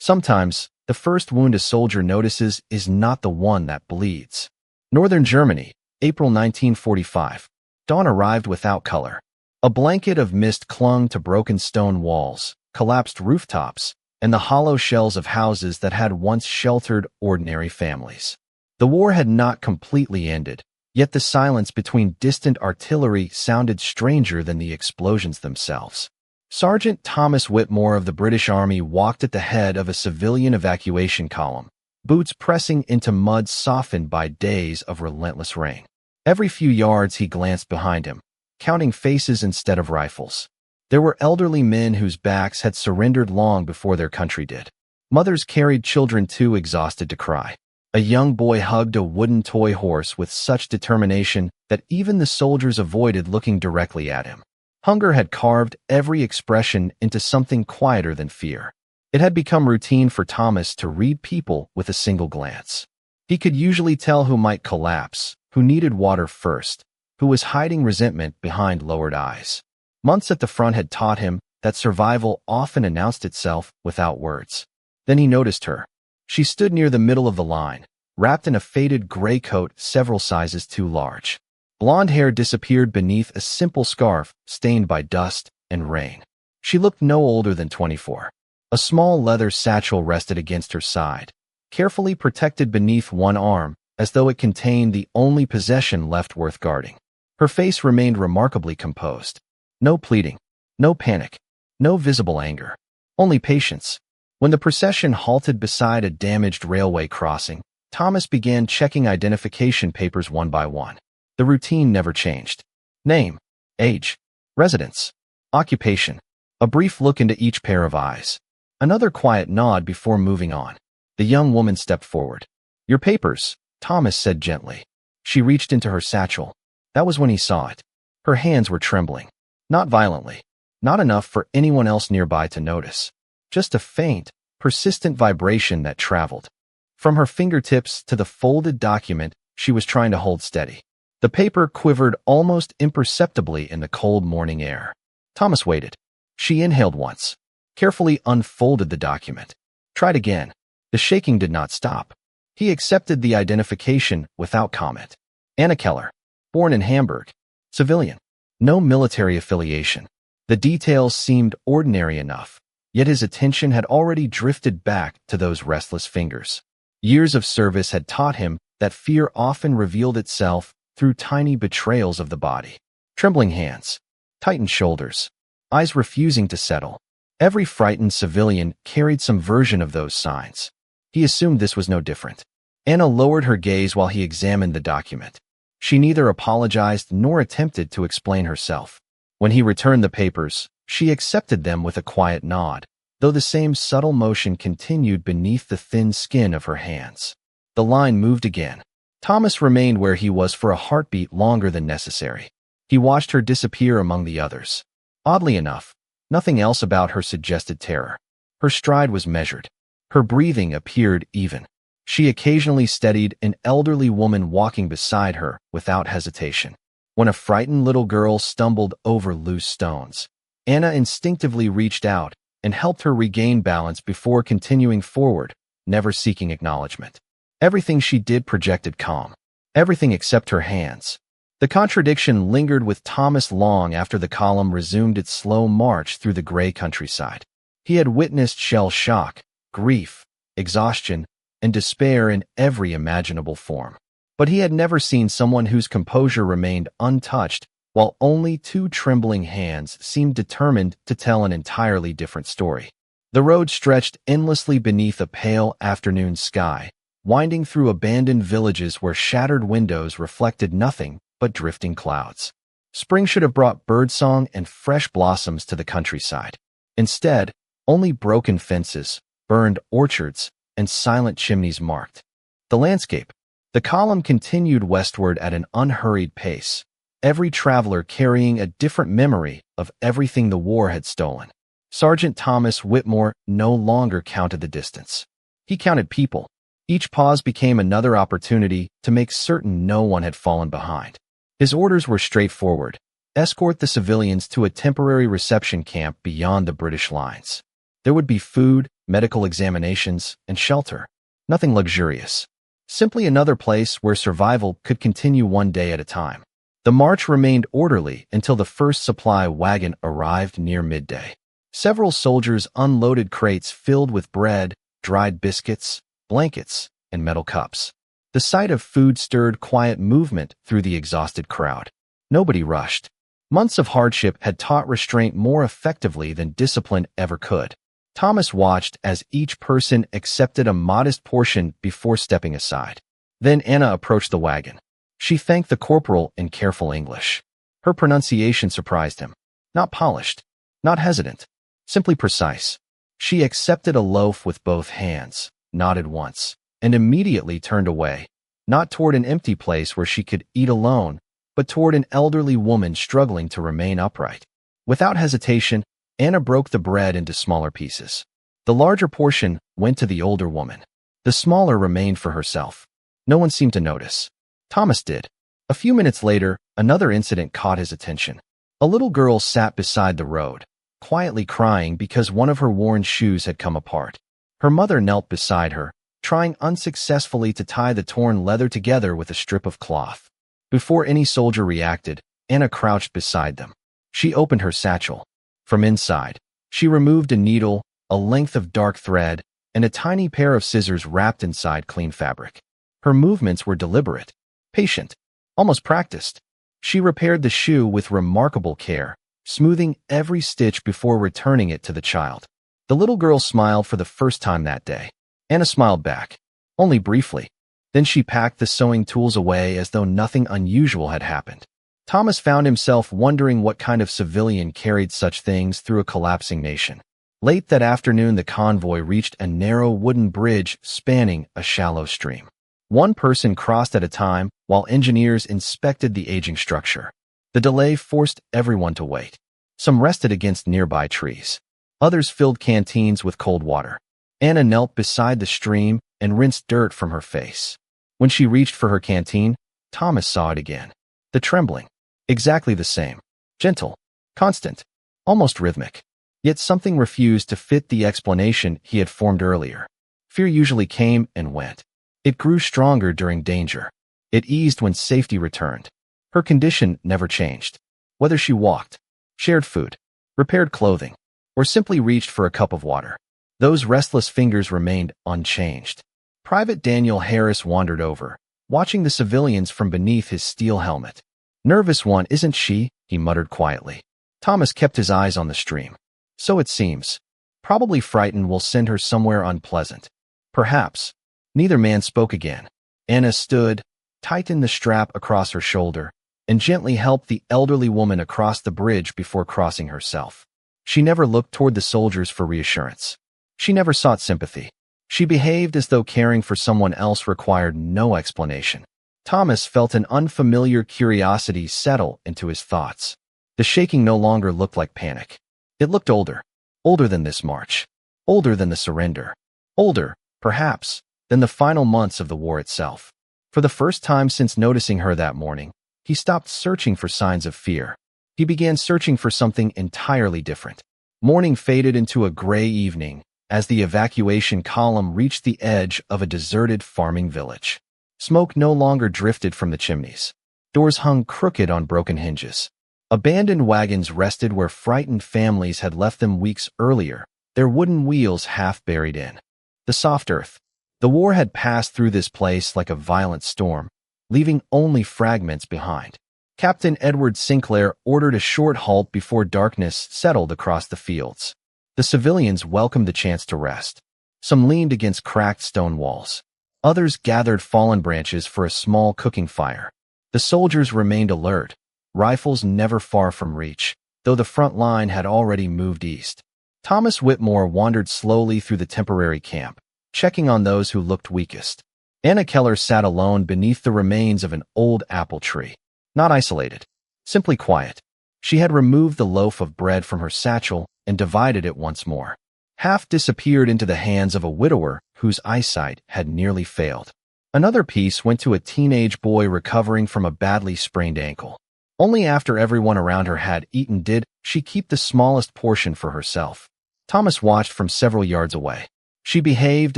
Sometimes, the first wound a soldier notices is not the one that bleeds. Northern Germany, April 1945. Dawn arrived without color. A blanket of mist clung to broken stone walls, collapsed rooftops, and the hollow shells of houses that had once sheltered ordinary families. The war had not completely ended, yet the silence between distant artillery sounded stranger than the explosions themselves. Sergeant Thomas Whitmore of the British Army walked at the head of a civilian evacuation column, boots pressing into mud softened by days of relentless rain. Every few yards he glanced behind him, counting faces instead of rifles. There were elderly men whose backs had surrendered long before their country did. Mothers carried children too exhausted to cry. A young boy hugged a wooden toy horse with such determination that even the soldiers avoided looking directly at him. Hunger had carved every expression into something quieter than fear. It had become routine for Thomas to read people with a single glance. He could usually tell who might collapse, who needed water first, who was hiding resentment behind lowered eyes. Months at the front had taught him that survival often announced itself without words. Then he noticed her. She stood near the middle of the line, wrapped in a faded gray coat several sizes too large. Blonde hair disappeared beneath a simple scarf stained by dust and rain. She looked no older than 24. A small leather satchel rested against her side, carefully protected beneath one arm, as though it contained the only possession left worth guarding. Her face remained remarkably composed. No pleading, no panic, no visible anger, only patience. When the procession halted beside a damaged railway crossing, Thomas began checking identification papers one by one. The routine never changed. Name, age, residence, occupation. A brief look into each pair of eyes. Another quiet nod before moving on. The young woman stepped forward. Your papers, Thomas said gently. She reached into her satchel. That was when he saw it. Her hands were trembling. Not violently. Not enough for anyone else nearby to notice. Just a faint, persistent vibration that traveled. From her fingertips to the folded document she was trying to hold steady. The paper quivered almost imperceptibly in the cold morning air. Thomas waited. She inhaled once, carefully unfolded the document. Tried again. The shaking did not stop. He accepted the identification without comment. Anna Keller, born in Hamburg. Civilian. No military affiliation. The details seemed ordinary enough, yet his attention had already drifted back to those restless fingers. Years of service had taught him that fear often revealed itself through tiny betrayals of the body. Trembling hands, tightened shoulders, eyes refusing to settle. Every frightened civilian carried some version of those signs. He assumed this was no different. Anna lowered her gaze while he examined the document. She neither apologized nor attempted to explain herself. When he returned the papers, she accepted them with a quiet nod, though the same subtle motion continued beneath the thin skin of her hands. The line moved again. Thomas remained where he was for a heartbeat longer than necessary. He watched her disappear among the others. Oddly enough, nothing else about her suggested terror. Her stride was measured. Her breathing appeared even. She occasionally steadied an elderly woman walking beside her without hesitation. When a frightened little girl stumbled over loose stones, Anna instinctively reached out and helped her regain balance before continuing forward, never seeking acknowledgement. Everything she did projected calm. Everything except her hands. The contradiction lingered with Thomas long after the column resumed its slow march through the gray countryside. He had witnessed shell shock, grief, exhaustion, and despair in every imaginable form. But he had never seen someone whose composure remained untouched, while only two trembling hands seemed determined to tell an entirely different story. The road stretched endlessly beneath a pale afternoon sky, winding through abandoned villages where shattered windows reflected nothing but drifting clouds. Spring should have brought birdsong and fresh blossoms to the countryside. Instead, only broken fences, burned orchards, and silent chimneys marked the landscape. The column continued westward at an unhurried pace, every traveler carrying a different memory of everything the war had stolen. Sergeant Thomas Whitmore no longer counted the distance. He counted people. Each pause became another opportunity to make certain no one had fallen behind. His orders were straightforward: escort the civilians to a temporary reception camp beyond the British lines. There would be food, medical examinations, and shelter. Nothing luxurious. Simply another place where survival could continue one day at a time. The march remained orderly until the first supply wagon arrived near midday. Several soldiers unloaded crates filled with bread, dried biscuits, blankets, and metal cups. The sight of food stirred quiet movement through the exhausted crowd. Nobody rushed. Months of hardship had taught restraint more effectively than discipline ever could. Thomas watched as each person accepted a modest portion before stepping aside. Then Anna approached the wagon. She thanked the corporal in careful English. Her pronunciation surprised him. Not polished, not hesitant, simply precise. She accepted a loaf with both hands, nodded once, and immediately turned away, not toward an empty place where she could eat alone, but toward an elderly woman struggling to remain upright. Without hesitation, Anna broke the bread into smaller pieces. The larger portion went to the older woman. The smaller remained for herself. No one seemed to notice. Thomas did. A few minutes later, another incident caught his attention. A little girl sat beside the road, quietly crying because one of her worn shoes had come apart. Her mother knelt beside her, trying unsuccessfully to tie the torn leather together with a strip of cloth. Before any soldier reacted, Anna crouched beside them. She opened her satchel. From inside, she removed a needle, a length of dark thread, and a tiny pair of scissors wrapped inside clean fabric. Her movements were deliberate, patient, almost practiced. She repaired the shoe with remarkable care, smoothing every stitch before returning it to the child. The little girl smiled for the first time that day. Anna smiled back, only briefly. Then she packed the sewing tools away as though nothing unusual had happened. Thomas found himself wondering what kind of civilian carried such things through a collapsing nation. Late that afternoon, the convoy reached a narrow wooden bridge spanning a shallow stream. One person crossed at a time while engineers inspected the aging structure. The delay forced everyone to wait. Some rested against nearby trees. Others filled canteens with cold water. Anna knelt beside the stream and rinsed dirt from her face. When she reached for her canteen, Thomas saw it again. The trembling. Exactly the same. Gentle. Constant. Almost rhythmic. Yet something refused to fit the explanation he had formed earlier. Fear usually came and went. It grew stronger during danger. It eased when safety returned. Her condition never changed. Whether she walked, shared food, repaired clothing, or simply reached for a cup of water, those restless fingers remained unchanged. Private Daniel Harris wandered over, watching the civilians from beneath his steel helmet. "Nervous one, isn't she?" he muttered quietly. Thomas kept his eyes on the stream. "So it seems. Probably frightened we'll send her somewhere unpleasant." "Perhaps." Neither man spoke again. Anna stood, tightened the strap across her shoulder, and gently helped the elderly woman across the bridge before crossing herself. She never looked toward the soldiers for reassurance. She never sought sympathy. She behaved as though caring for someone else required no explanation. Thomas felt an unfamiliar curiosity settle into his thoughts. The shaking no longer looked like panic. It looked older. Older than this march. Older than the surrender. Older, perhaps, than the final months of the war itself. For the first time since noticing her that morning, he stopped searching for signs of fear. He began searching for something entirely different. Morning faded into a gray evening as the evacuation column reached the edge of a deserted farming village. Smoke no longer drifted from the chimneys. Doors hung crooked on broken hinges. Abandoned wagons rested where frightened families had left them weeks earlier, their wooden wheels half buried in the soft earth. The war had passed through this place like a violent storm, leaving only fragments behind. Captain Edward Sinclair ordered a short halt before darkness settled across the fields. The civilians welcomed the chance to rest. Some leaned against cracked stone walls. Others gathered fallen branches for a small cooking fire. The soldiers remained alert, rifles never far from reach, though the front line had already moved east. Thomas Whitmore wandered slowly through the temporary camp, checking on those who looked weakest. Anna Keller sat alone beneath the remains of an old apple tree. Not isolated, simply quiet. She had removed the loaf of bread from her satchel and divided it once more. Half disappeared into the hands of a widower whose eyesight had nearly failed. Another piece went to a teenage boy recovering from a badly sprained ankle. Only after everyone around her had eaten did she keep the smallest portion for herself. Thomas watched from several yards away. She behaved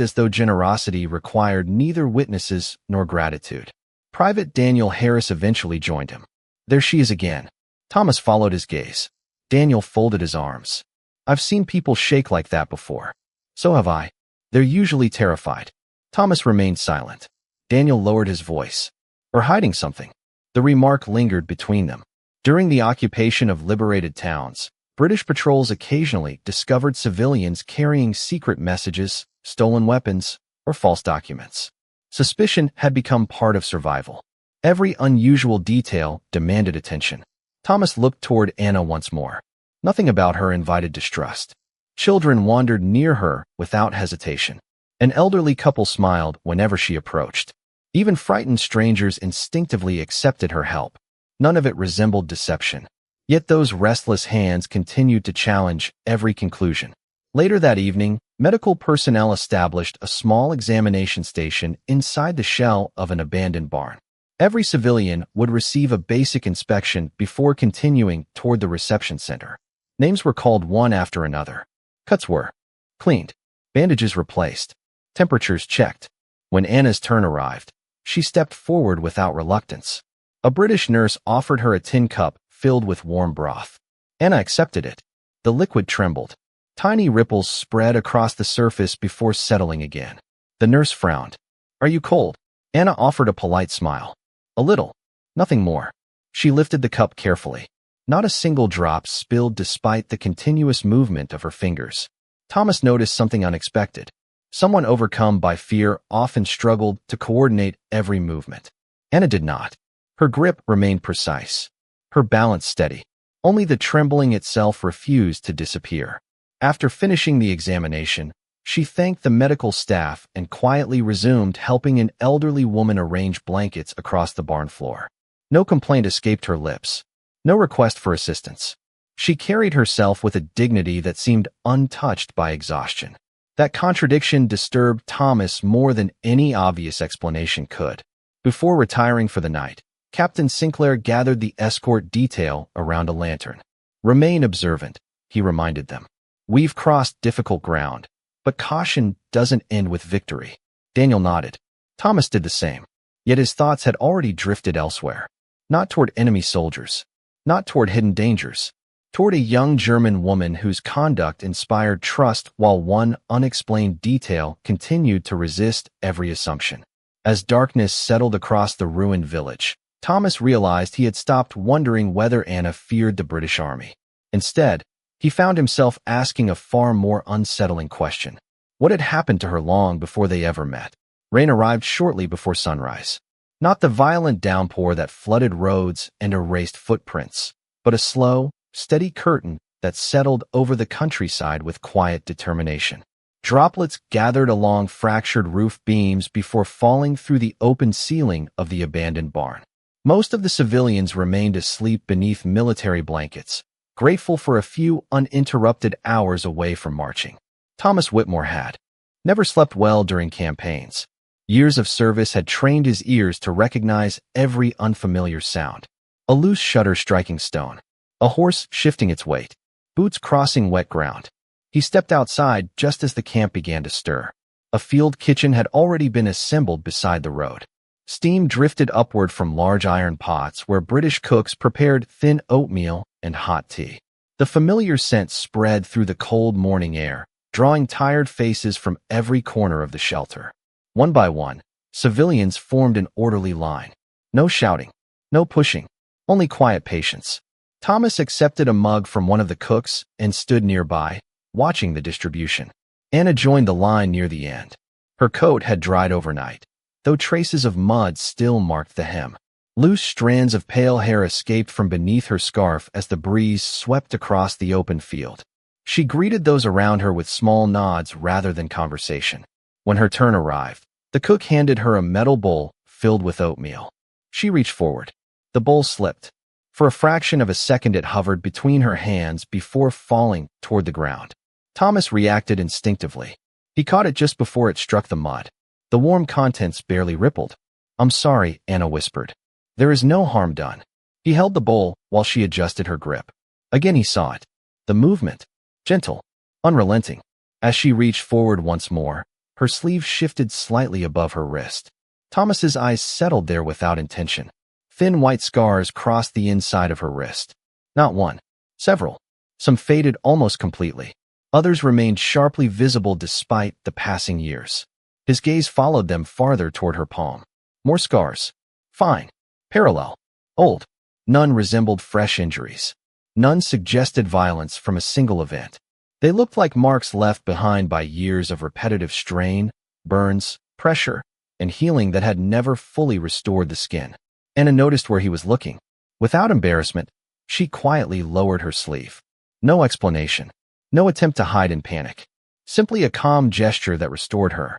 as though generosity required neither witnesses nor gratitude. Private Daniel Harris eventually joined him. There she is again. Thomas followed his gaze. Daniel folded his arms. I've seen people shake like that before. So have I. They're usually terrified. Thomas remained silent. Daniel lowered his voice. Or hiding something. The remark lingered between them. During the occupation of liberated towns, British patrols occasionally discovered civilians carrying secret messages, stolen weapons, or false documents. Suspicion had become part of survival. Every unusual detail demanded attention. Thomas looked toward Anna once more. Nothing about her invited distrust. Children wandered near her without hesitation. An elderly couple smiled whenever she approached. Even frightened strangers instinctively accepted her help. None of it resembled deception. Yet those restless hands continued to challenge every conclusion. Later that evening, medical personnel established a small examination station inside the shell of an abandoned barn. Every civilian would receive a basic inspection before continuing toward the reception center. Names were called one after another. Cuts were cleaned, bandages replaced, temperatures checked. When Anna's turn arrived, she stepped forward without reluctance. A British nurse offered her a tin cup filled with warm broth. Anna accepted it. The liquid trembled. Tiny ripples spread across the surface before settling again. The nurse frowned. Are you cold? Anna offered a polite smile. A little. Nothing more. She lifted the cup carefully. Not a single drop spilled despite the continuous movement of her fingers. Thomas noticed something unexpected. Someone overcome by fear often struggled to coordinate every movement. Anna did not. Her grip remained precise. Her balance steady. Only the trembling itself refused to disappear. After finishing the examination, she thanked the medical staff and quietly resumed helping an elderly woman arrange blankets across the barn floor. No complaint escaped her lips. No request for assistance. She carried herself with a dignity that seemed untouched by exhaustion. That contradiction disturbed Thomas more than any obvious explanation could. Before retiring for the night, Captain Sinclair gathered the escort detail around a lantern. Remain observant, he reminded them. We've crossed difficult ground, but caution doesn't end with victory. Daniel nodded. Thomas did the same. Yet his thoughts had already drifted elsewhere. Not toward enemy soldiers. Not toward hidden dangers. Toward a young German woman whose conduct inspired trust while one unexplained detail continued to resist every assumption. As darkness settled across the ruined village, Thomas realized he had stopped wondering whether Anna feared the British Army. Instead, he found himself asking a far more unsettling question. What had happened to her long before they ever met? Rain arrived shortly before sunrise. Not the violent downpour that flooded roads and erased footprints, but a slow, steady curtain that settled over the countryside with quiet determination. Droplets gathered along fractured roof beams before falling through the open ceiling of the abandoned barn. Most of the civilians remained asleep beneath military blankets, grateful for a few uninterrupted hours away from marching. Thomas Whitmore had never slept well during campaigns. Years of service had trained his ears to recognize every unfamiliar sound. A loose shutter striking stone. A horse shifting its weight. Boots crossing wet ground. He stepped outside just as the camp began to stir. A field kitchen had already been assembled beside the road. Steam drifted upward from large iron pots where British cooks prepared thin oatmeal and hot tea. The familiar scent spread through the cold morning air, drawing tired faces from every corner of the shelter. One by one, civilians formed an orderly line. No shouting, no pushing, only quiet patience. Thomas accepted a mug from one of the cooks and stood nearby, watching the distribution. Anna joined the line near the end. Her coat had dried overnight, though traces of mud still marked the hem. Loose strands of pale hair escaped from beneath her scarf as the breeze swept across the open field. She greeted those around her with small nods rather than conversation. When her turn arrived, the cook handed her a metal bowl filled with oatmeal. She reached forward. The bowl slipped. For a fraction of a second it hovered between her hands before falling toward the ground. Thomas reacted instinctively. He caught it just before it struck the mud. The warm contents barely rippled. I'm sorry, Anna whispered. There is no harm done. He held the bowl while she adjusted her grip. Again he saw it. The movement. Gentle. Unrelenting. As she reached forward once more, her sleeve shifted slightly above her wrist. Thomas's eyes settled there without intention. Thin white scars crossed the inside of her wrist. Not one, several. Some faded almost completely. Others remained sharply visible despite the passing years. His gaze followed them farther toward her palm. More scars. Fine. Parallel. Old. None resembled fresh injuries. None suggested violence from a single event. They looked like marks left behind by years of repetitive strain, burns, pressure, and healing that had never fully restored the skin. Anna noticed where he was looking. Without embarrassment, she quietly lowered her sleeve. No explanation. No attempt to hide in panic. Simply a calm gesture that restored her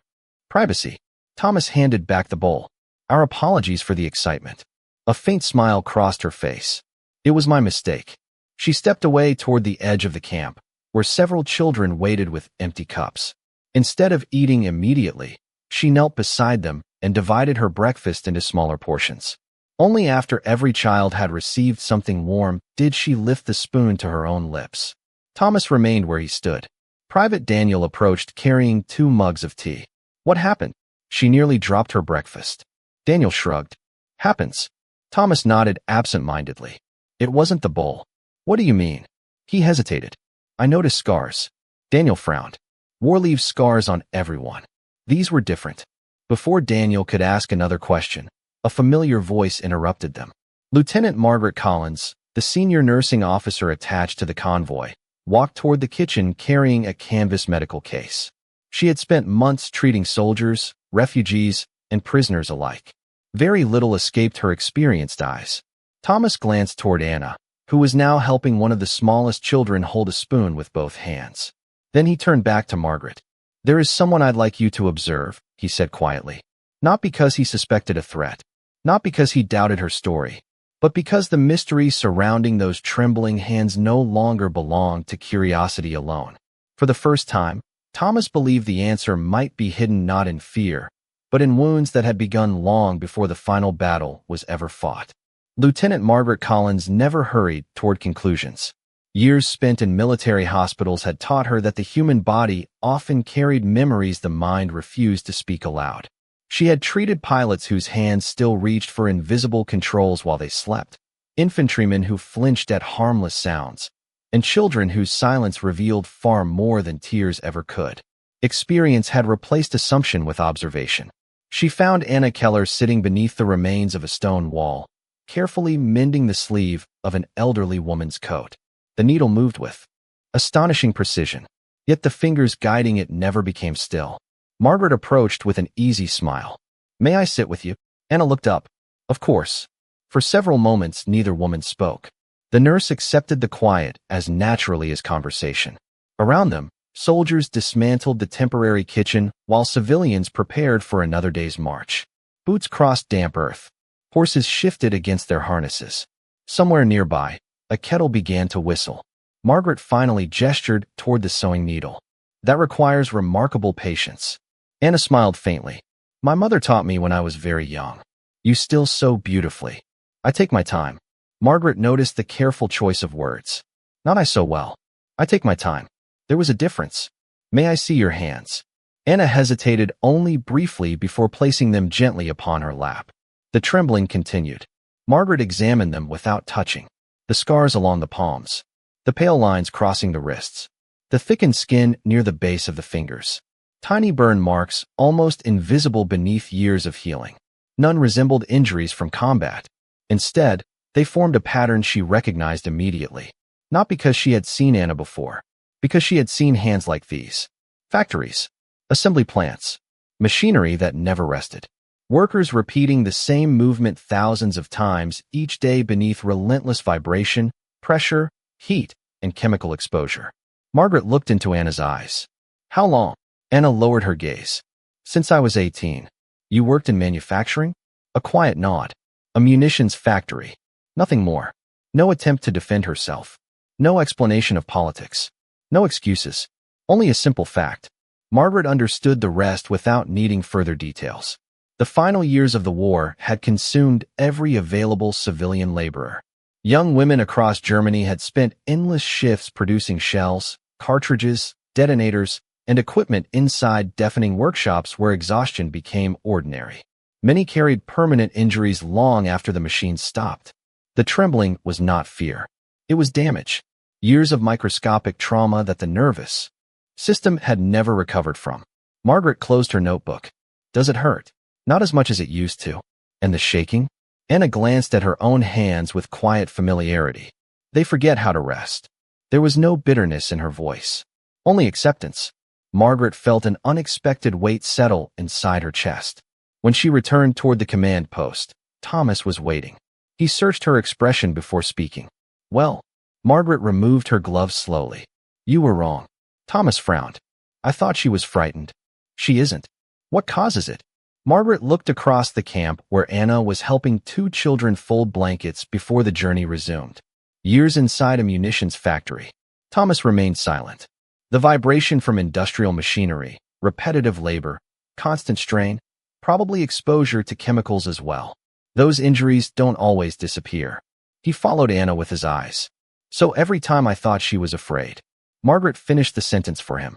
privacy. Thomas handed back the bowl. Our apologies for the excitement. A faint smile crossed her face. It was my mistake. She stepped away toward the edge of the camp, where several children waited with empty cups. Instead of eating immediately, she knelt beside them and divided her breakfast into smaller portions. Only after every child had received something warm did she lift the spoon to her own lips. Thomas remained where he stood. Private Daniel approached carrying 2 mugs of tea. What happened? She nearly dropped her breakfast. Daniel shrugged. Happens. Thomas nodded absent-mindedly. It wasn't the bowl. What do you mean? He hesitated. I noticed scars. Daniel frowned. War leaves scars on everyone. These were different. Before Daniel could ask another question, a familiar voice interrupted them. Lieutenant Margaret Collins, the senior nursing officer attached to the convoy, walked toward the kitchen carrying a canvas medical case. She had spent months treating soldiers, refugees, and prisoners alike. Very little escaped her experienced eyes. Thomas glanced toward Anna, who was now helping one of the smallest children hold a spoon with both hands. Then he turned back to Margaret. There is someone I'd like you to observe, he said quietly. Not because he suspected a threat. Not because he doubted her story. But because the mystery surrounding those trembling hands no longer belonged to curiosity alone. For the first time, Thomas believed the answer might be hidden not in fear, but in wounds that had begun long before the final battle was ever fought. Lieutenant Margaret Collins never hurried toward conclusions. Years spent in military hospitals had taught her that the human body often carried memories the mind refused to speak aloud. She had treated pilots whose hands still reached for invisible controls while they slept, infantrymen who flinched at harmless sounds, and children whose silence revealed far more than tears ever could. Experience had replaced assumption with observation. She found Anna Keller sitting beneath the remains of a stone wall, carefully mending the sleeve of an elderly woman's coat. The needle moved with astonishing precision, yet the fingers guiding it never became still. Margaret approached with an easy smile. May I sit with you? Anna looked up. Of course. For several moments, neither woman spoke. The nurse accepted the quiet as naturally as conversation. Around them, soldiers dismantled the temporary kitchen while civilians prepared for another day's march. Boots crossed damp earth. Horses shifted against their harnesses. Somewhere nearby, a kettle began to whistle. Margaret finally gestured toward the sewing needle. That requires remarkable patience. Anna smiled faintly. My mother taught me when I was very young. You still sew beautifully. I take my time. Margaret noticed the careful choice of words. Not I sew well. I take my time. There was a difference. May I see your hands? Anna hesitated only briefly before placing them gently upon her lap. The trembling continued. Margaret examined them without touching. The scars along the palms. The pale lines crossing the wrists. The thickened skin near the base of the fingers. Tiny burn marks almost invisible beneath years of healing. None resembled injuries from combat. Instead, they formed a pattern she recognized immediately. Not because she had seen Anna before, because she had seen hands like these. Factories. Assembly plants. Machinery that never rested. Workers repeating the same movement thousands of times each day beneath relentless vibration, pressure, heat, and chemical exposure. Margaret looked into Anna's eyes. How long? Anna lowered her gaze. Since I was 18. You worked in manufacturing? A quiet nod. A munitions factory. Nothing more. No attempt to defend herself. No explanation of politics. No excuses. Only a simple fact. Margaret understood the rest without needing further details. The final years of the war had consumed every available civilian laborer. Young women across Germany had spent endless shifts producing shells, cartridges, detonators, and equipment inside deafening workshops where exhaustion became ordinary. Many carried permanent injuries long after the machine stopped. The trembling was not fear. It was damage. Years of microscopic trauma that the nervous system had never recovered from. Margaret closed her notebook. Does it hurt? Not as much as it used to. And the shaking? Anna glanced at her own hands with quiet familiarity. They forget how to rest. There was no bitterness in her voice. Only acceptance. Margaret felt an unexpected weight settle inside her chest. When she returned toward the command post, Thomas was waiting. He searched her expression before speaking. Well, Margaret removed her gloves slowly. You were wrong. Thomas frowned. I thought she was frightened. She isn't. What causes it? Margaret looked across the camp where Anna was helping two children fold blankets before the journey resumed. Years inside a munitions factory. Thomas remained silent. The vibration from industrial machinery, repetitive labor, constant strain, probably exposure to chemicals as well. Those injuries don't always disappear. He followed Anna with his eyes. So every time I thought she was afraid. Margaret finished the sentence for him.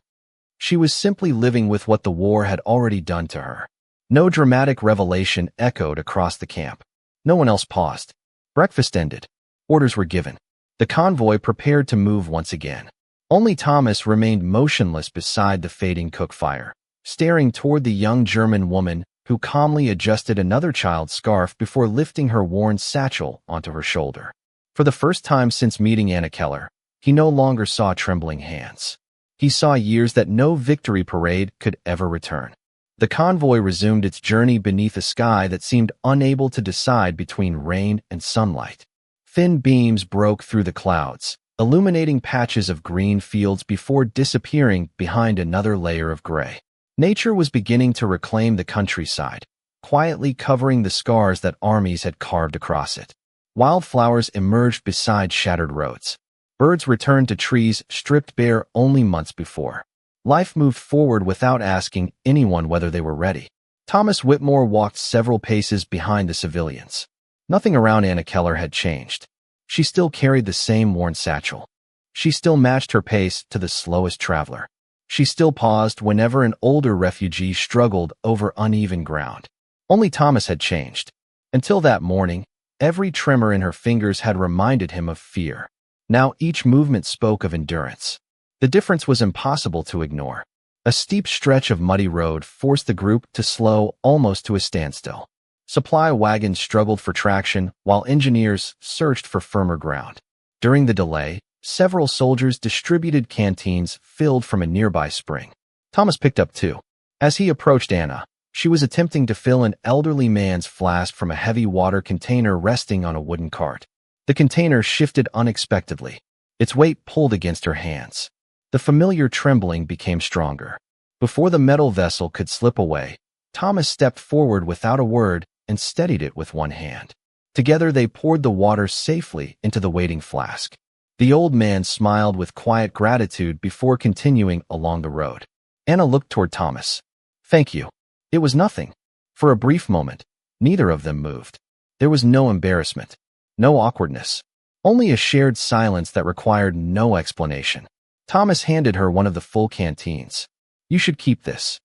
She was simply living with what the war had already done to her. No dramatic revelation echoed across the camp. No one else paused. Breakfast ended. Orders were given. The convoy prepared to move once again. Only Thomas remained motionless beside the fading cook fire, staring toward the young German woman who calmly adjusted another child's scarf before lifting her worn satchel onto her shoulder. For the first time since meeting Anna Keller, he no longer saw trembling hands. He saw years that no victory parade could ever return. The convoy resumed its journey beneath a sky that seemed unable to decide between rain and sunlight. Thin beams broke through the clouds, illuminating patches of green fields before disappearing behind another layer of gray. Nature was beginning to reclaim the countryside, quietly covering the scars that armies had carved across it. Wildflowers emerged beside shattered roads. Birds returned to trees stripped bare only months before. Life moved forward without asking anyone whether they were ready. Thomas Whitmore walked several paces behind the civilians. Nothing around Anna Keller had changed. She still carried the same worn satchel. She still matched her pace to the slowest traveler. She still paused whenever an older refugee struggled over uneven ground. Only Thomas had changed. Until that morning, every tremor in her fingers had reminded him of fear. Now each movement spoke of endurance. The difference was impossible to ignore. A steep stretch of muddy road forced the group to slow almost to a standstill. Supply wagons struggled for traction while engineers searched for firmer ground. During the delay, several soldiers distributed canteens filled from a nearby spring. Thomas picked up two. As he approached Anna, she was attempting to fill an elderly man's flask from a heavy water container resting on a wooden cart. The container shifted unexpectedly. Its weight pulled against her hands. The familiar trembling became stronger. Before the metal vessel could slip away, Thomas stepped forward without a word and steadied it with one hand. Together they poured the water safely into the waiting flask. The old man smiled with quiet gratitude before continuing along the road. Anna looked toward Thomas. Thank you. It was nothing. For a brief moment, neither of them moved. There was no embarrassment, no awkwardness, only a shared silence that required no explanation. Thomas handed her one of the full canteens. You should keep this.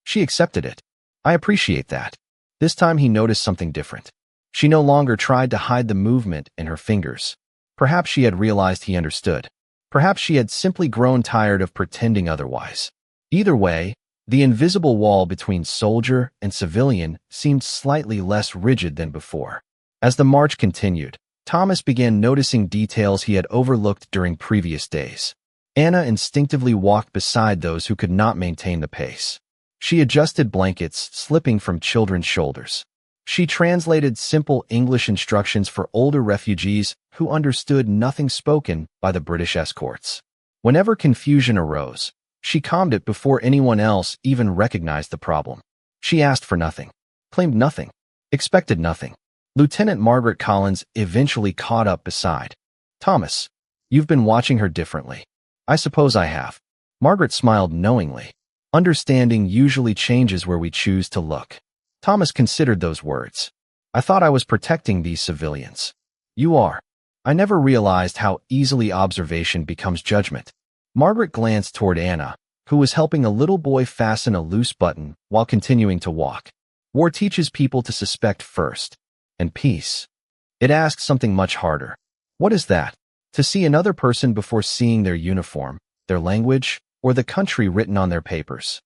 She accepted it. I appreciate that. This time he noticed something different. She no longer tried to hide the movement in her fingers. Perhaps she had realized he understood. Perhaps she had simply grown tired of pretending otherwise. Either way, the invisible wall between soldier and civilian seemed slightly less rigid than before. As the march continued, Thomas began noticing details he had overlooked during previous days. Anna instinctively walked beside those who could not maintain the pace. She adjusted blankets slipping from children's shoulders. She translated simple English instructions for older refugees who understood nothing spoken by the British escorts. Whenever confusion arose, she calmed it before anyone else even recognized the problem. She asked for nothing, claimed nothing, expected nothing. Lieutenant Margaret Collins eventually caught up beside Thomas. You've been watching her differently. I suppose I have. Margaret smiled knowingly. Understanding usually changes where we choose to look. Thomas considered those words. I thought I was protecting these civilians. You are. I never realized how easily observation becomes judgment. Margaret glanced toward Anna, who was helping a little boy fasten a loose button while continuing to walk. War teaches people to suspect first. And peace. It asks something much harder. What is that? To see another person before seeing their uniform, their language, or the country written on their papers.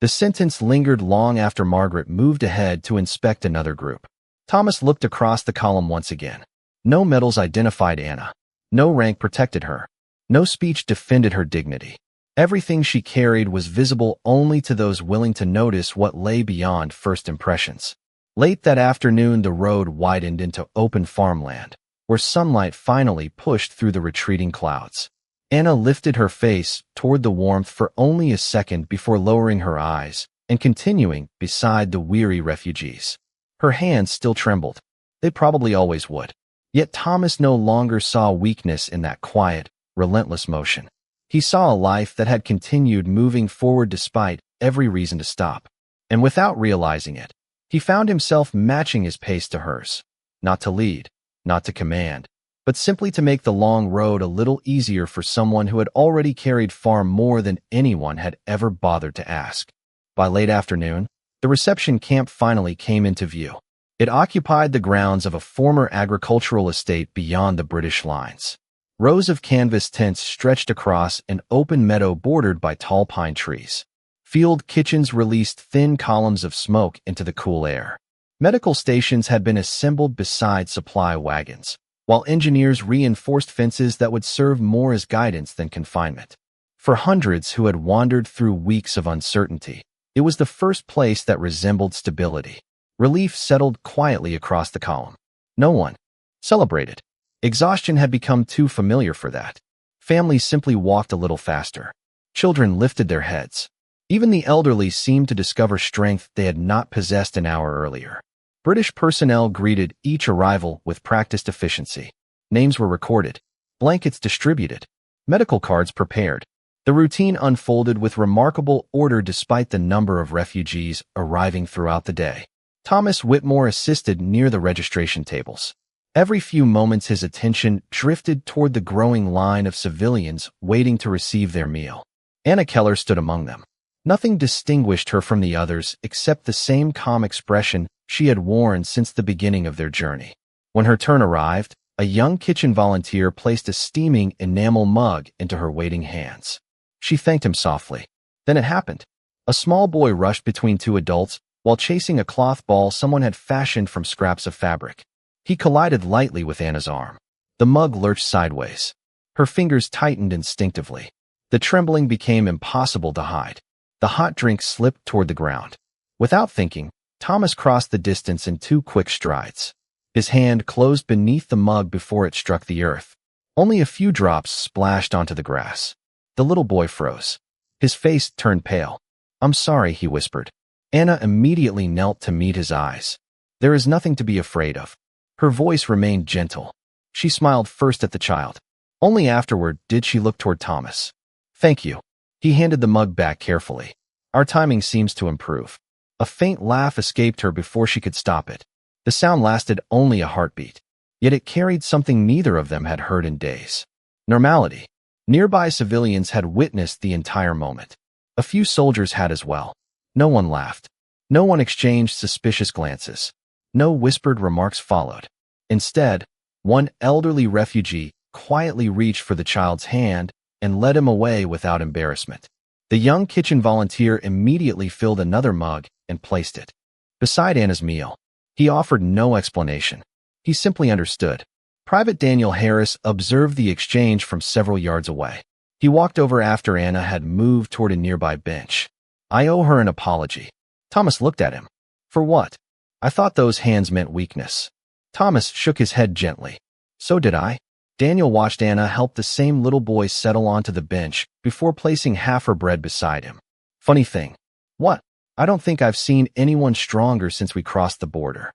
The sentence lingered long after Margaret moved ahead to inspect another group. Thomas looked across the column once again. No medals identified Anna. No rank protected her. No speech defended her dignity. Everything she carried was visible only to those willing to notice what lay beyond first impressions. Late that afternoon, the road widened into open farmland, where sunlight finally pushed through the retreating clouds. Anna lifted her face toward the warmth for only a second before lowering her eyes and continuing beside the weary refugees. Her hands still trembled. They probably always would. Yet Thomas no longer saw weakness in that quiet, relentless motion. He saw a life that had continued moving forward despite every reason to stop. And without realizing it, he found himself matching his pace to hers. Not to lead, not to command, but simply to make the long road a little easier for someone who had already carried far more than anyone had ever bothered to ask. By late afternoon, the reception camp finally came into view. It occupied the grounds of a former agricultural estate beyond the British lines. Rows of canvas tents stretched across an open meadow bordered by tall pine trees. Field kitchens released thin columns of smoke into the cool air. Medical stations had been assembled beside supply wagons, while engineers reinforced fences that would serve more as guidance than confinement. For hundreds who had wandered through weeks of uncertainty, it was the first place that resembled stability. Relief settled quietly across the column. No one celebrated. Exhaustion had become too familiar for that. Families simply walked a little faster. Children lifted their heads. Even the elderly seemed to discover strength they had not possessed an hour earlier. British personnel greeted each arrival with practiced efficiency. Names were recorded, blankets distributed, medical cards prepared. The routine unfolded with remarkable order despite the number of refugees arriving throughout the day. Thomas Whitmore assisted near the registration tables. Every few moments his attention drifted toward the growing line of civilians waiting to receive their meal. Anna Keller stood among them. Nothing distinguished her from the others except the same calm expression she had worn since the beginning of their journey. When her turn arrived, a young kitchen volunteer placed a steaming enamel mug into her waiting hands. She thanked him softly. Then it happened. A small boy rushed between two adults while chasing a cloth ball someone had fashioned from scraps of fabric. He collided lightly with Anna's arm. The mug lurched sideways. Her fingers tightened instinctively. The trembling became impossible to hide. The hot drink slipped toward the ground. Without thinking, Thomas crossed the distance in 2 quick strides. His hand closed beneath the mug before it struck the earth. Only a few drops splashed onto the grass. The little boy froze. His face turned pale. "I'm sorry," he whispered. Anna immediately knelt to meet his eyes. "There is nothing to be afraid of." Her voice remained gentle. She smiled first at the child. Only afterward did she look toward Thomas. "Thank you." He handed the mug back carefully. "Our timing seems to improve." A faint laugh escaped her before she could stop it. The sound lasted only a heartbeat, yet it carried something neither of them had heard in days. Normality. Nearby civilians had witnessed the entire moment. A few soldiers had as well. No one laughed. No one exchanged suspicious glances. No whispered remarks followed. Instead, one elderly refugee quietly reached for the child's hand and led him away without embarrassment. The young kitchen volunteer immediately filled another mug and placed it beside Anna's meal. He offered no explanation. He simply understood. Private Daniel Harris observed the exchange from several yards away. He walked over after Anna had moved toward a nearby bench. "I owe her an apology." Thomas looked at him. "For what?" "I thought those hands meant weakness." Thomas shook his head gently. "So did I." Daniel watched Anna help the same little boy settle onto the bench before placing half her bread beside him. "Funny thing." "What?" "I don't think I've seen anyone stronger since we crossed the border."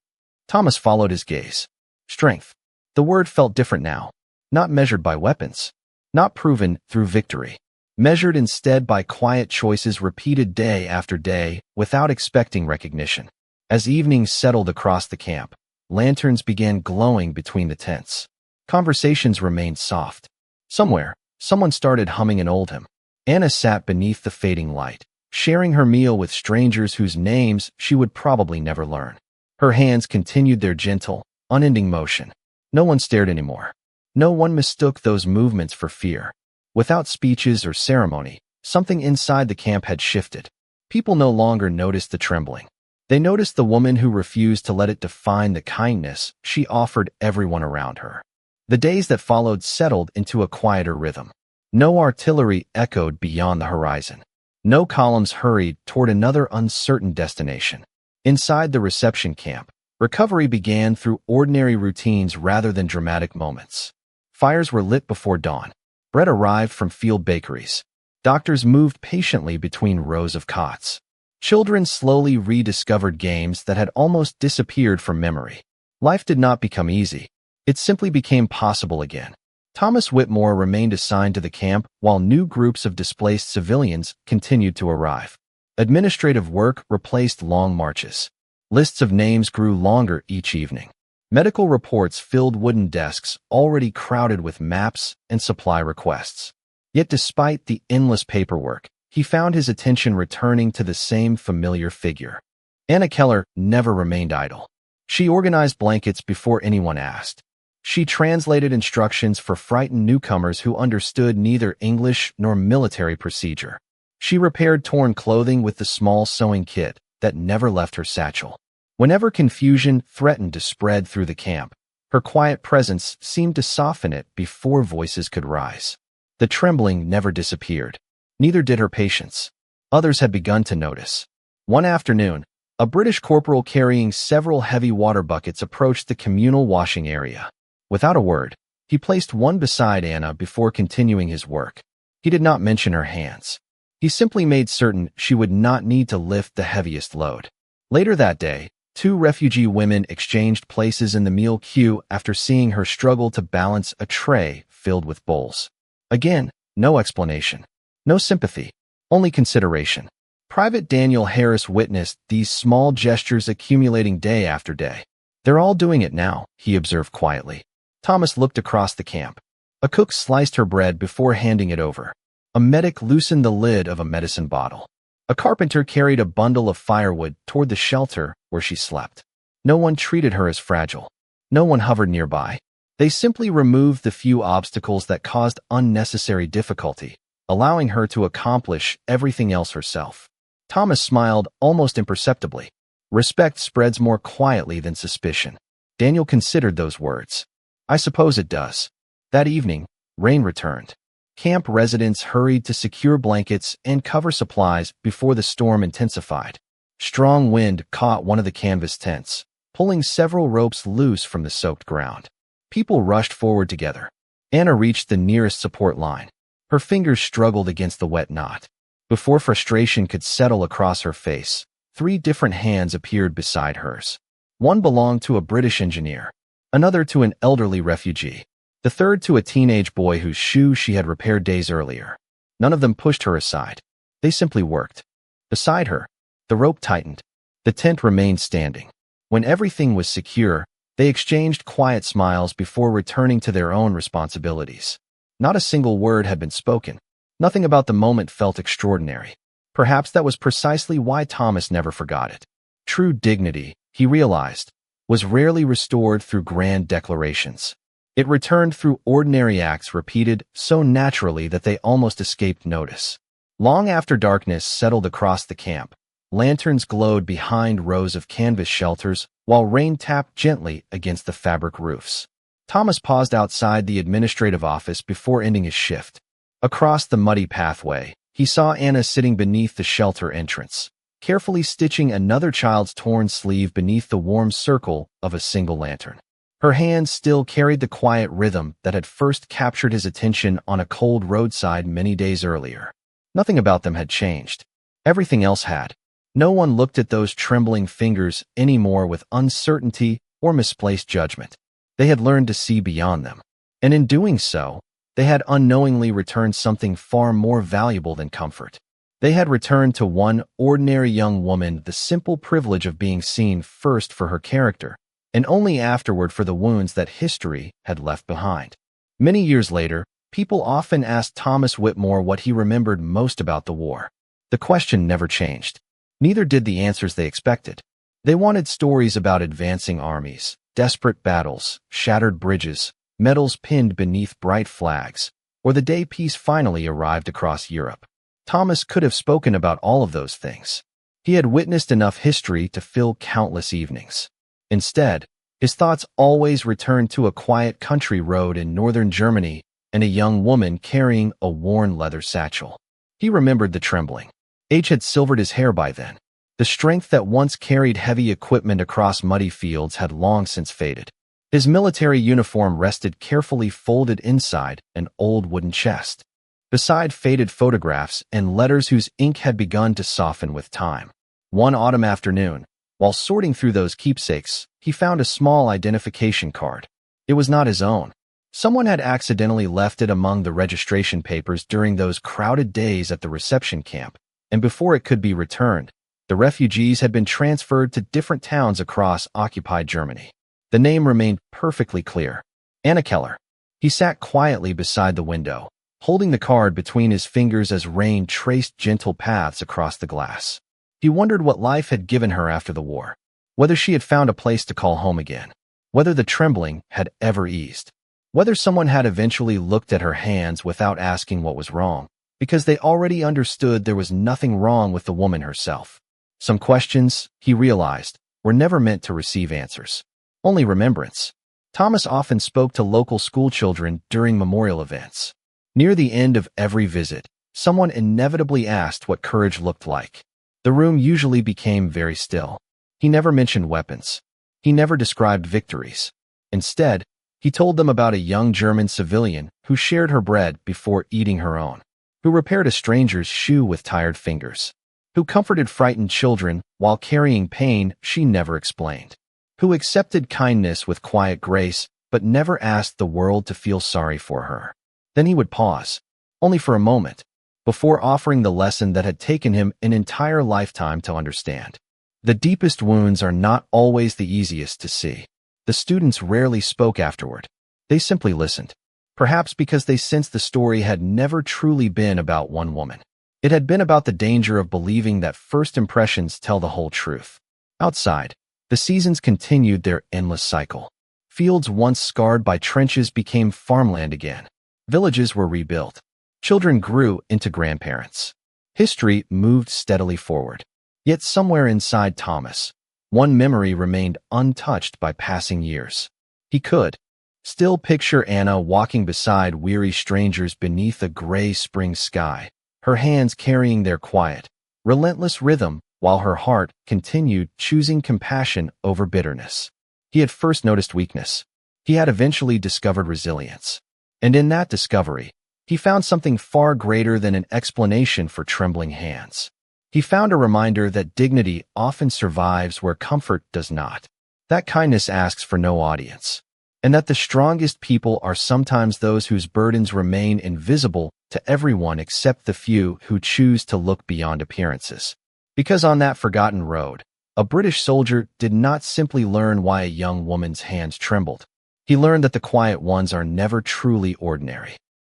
Thomas followed his gaze. Strength. The word felt different now. Not measured by weapons. Not proven through victory. Measured instead by quiet choices repeated day after day without expecting recognition. As evening settled across the camp, lanterns began glowing between the tents. Conversations remained soft. Somewhere, someone started humming an old hymn. Anna sat beneath the fading light, sharing her meal with strangers whose names she would probably never learn. Her hands continued their gentle, unending motion. No one stared anymore. No one mistook those movements for fear. Without speeches or ceremony, something inside the camp had shifted. People no longer noticed the trembling. They noticed the woman who refused to let it define the kindness she offered everyone around her. The days that followed settled into a quieter rhythm. No artillery echoed beyond the horizon. No columns hurried toward another uncertain destination. Inside the reception camp, recovery began through ordinary routines rather than dramatic moments. Fires were lit before dawn. Bread arrived from field bakeries. Doctors moved patiently between rows of cots. Children slowly rediscovered games that had almost disappeared from memory. Life did not become easy. It simply became possible again. Thomas Whitmore remained assigned to the camp while new groups of displaced civilians continued to arrive. Administrative work replaced long marches. Lists of names grew longer each evening. Medical reports filled wooden desks already crowded with maps and supply requests. Yet despite the endless paperwork, he found his attention returning to the same familiar figure. Anna Keller never remained idle. She organized blankets before anyone asked. She translated instructions for frightened newcomers who understood neither English nor military procedure. She repaired torn clothing with the small sewing kit that never left her satchel. Whenever confusion threatened to spread through the camp, her quiet presence seemed to soften it before voices could rise. The trembling never disappeared. Neither did her patience. Others had begun to notice. One afternoon, a British corporal carrying several heavy water buckets approached the communal washing area. Without a word, he placed one beside Anna before continuing his work. He did not mention her hands. He simply made certain she would not need to lift the heaviest load. Later that day, two refugee women exchanged places in the meal queue after seeing her struggle to balance a tray filled with bowls. Again, no explanation. No sympathy, only consideration. Private Daniel Harris witnessed these small gestures accumulating day after day. "They're all doing it now," he observed quietly. Thomas looked across the camp. A cook sliced her bread before handing it over. A medic loosened the lid of a medicine bottle. A carpenter carried a bundle of firewood toward the shelter where she slept. No one treated her as fragile. No one hovered nearby. They simply removed the few obstacles that caused unnecessary difficulty, allowing her to accomplish everything else herself. Thomas smiled almost imperceptibly. Respect spreads more quietly than suspicion. Daniel considered those words. "I suppose it does." That evening, rain returned. Camp residents hurried to secure blankets and cover supplies before the storm intensified. Strong wind caught one of the canvas tents, pulling several ropes loose from the soaked ground. People rushed forward together. Anna reached the nearest support line. Her fingers struggled against the wet knot. Before frustration could settle across her face, 3 different hands appeared beside hers. One belonged to a British engineer, another to an elderly refugee, the third to a teenage boy whose shoe she had repaired days earlier. None of them pushed her aside. They simply worked. Beside her, the rope tightened. The tent remained standing. When everything was secure, they exchanged quiet smiles before returning to their own responsibilities. Not a single word had been spoken. Nothing about the moment felt extraordinary. Perhaps that was precisely why Thomas never forgot it. True dignity, he realized, was rarely restored through grand declarations. It returned through ordinary acts repeated so naturally that they almost escaped notice. Long after darkness settled across the camp, lanterns glowed behind rows of canvas shelters while rain tapped gently against the fabric roofs. Thomas paused outside the administrative office before ending his shift. Across the muddy pathway, he saw Anna sitting beneath the shelter entrance, carefully stitching another child's torn sleeve beneath the warm circle of a single lantern. Her hands still carried the quiet rhythm that had first captured his attention on a cold roadside many days earlier. Nothing about them had changed. Everything else had. No one looked at those trembling fingers anymore with uncertainty or misplaced judgment. They had learned to see beyond them. And in doing so, they had unknowingly returned something far more valuable than comfort. They had returned to one ordinary young woman the simple privilege of being seen first for her character, and only afterward for the wounds that history had left behind. Many years later, People often asked Thomas Whitmore what he remembered most about the war. The question never changed. Neither did the answers they expected. They wanted stories about advancing armies, desperate battles, shattered bridges, medals pinned beneath bright flags, or the day peace finally arrived across Europe. Thomas could have spoken about all of those things. He had witnessed enough history to fill countless evenings. Instead, his thoughts always returned to a quiet country road in northern Germany and a young woman carrying a worn leather satchel. He remembered the trembling. Age had silvered his hair by then. The strength that once carried heavy equipment across muddy fields had long since faded. His military uniform rested carefully folded inside an old wooden chest, beside faded photographs and letters whose ink had begun to soften with time. One autumn afternoon, while sorting through those keepsakes, he found a small identification card. It was not his own. Someone had accidentally left it among the registration papers during those crowded days at the reception camp, and before it could be returned, the refugees had been transferred to different towns across occupied Germany. The name remained perfectly clear. Anna Keller. He sat quietly beside the window, holding the card between his fingers as rain traced gentle paths across the glass. He wondered what life had given her after the war, whether she had found a place to call home again, whether the trembling had ever eased, whether someone had eventually looked at her hands without asking what was wrong, because they already understood there was nothing wrong with the woman herself. Some questions, he realized, were never meant to receive answers, only remembrance. Thomas often spoke to local schoolchildren during memorial events. Near the end of every visit, someone inevitably asked what courage looked like. The room usually became very still. He never mentioned weapons. He never described victories. Instead, he told them about a young German civilian who shared her bread before eating her own, who repaired a stranger's shoe with tired fingers, who comforted frightened children while carrying pain she never explained, who accepted kindness with quiet grace but never asked the world to feel sorry for her. Then he would pause, only for a moment, before offering the lesson that had taken him an entire lifetime to understand. The deepest wounds are not always the easiest to see. The students rarely spoke afterward. They simply listened, perhaps because they sensed the story had never truly been about one woman. It had been about the danger of believing that first impressions tell the whole truth. Outside, the seasons continued their endless cycle. Fields once scarred by trenches became farmland again. Villages were rebuilt. Children grew into grandparents. History moved steadily forward. Yet somewhere inside Thomas, one memory remained untouched by passing years. He could still picture Anna walking beside weary strangers beneath a gray spring sky, her hands carrying their quiet, relentless rhythm while her heart continued choosing compassion over bitterness. He had first noticed weakness. He had eventually discovered resilience. And in that discovery, he found something far greater than an explanation for trembling hands. He found a reminder that dignity often survives where comfort does not, that kindness asks for no audience, and that the strongest people are sometimes those whose burdens remain invisible to everyone except the few who choose to look beyond appearances. Because on that forgotten road, a British soldier did not simply learn why a young woman's hands trembled. He learned that the quiet ones are never truly ordinary.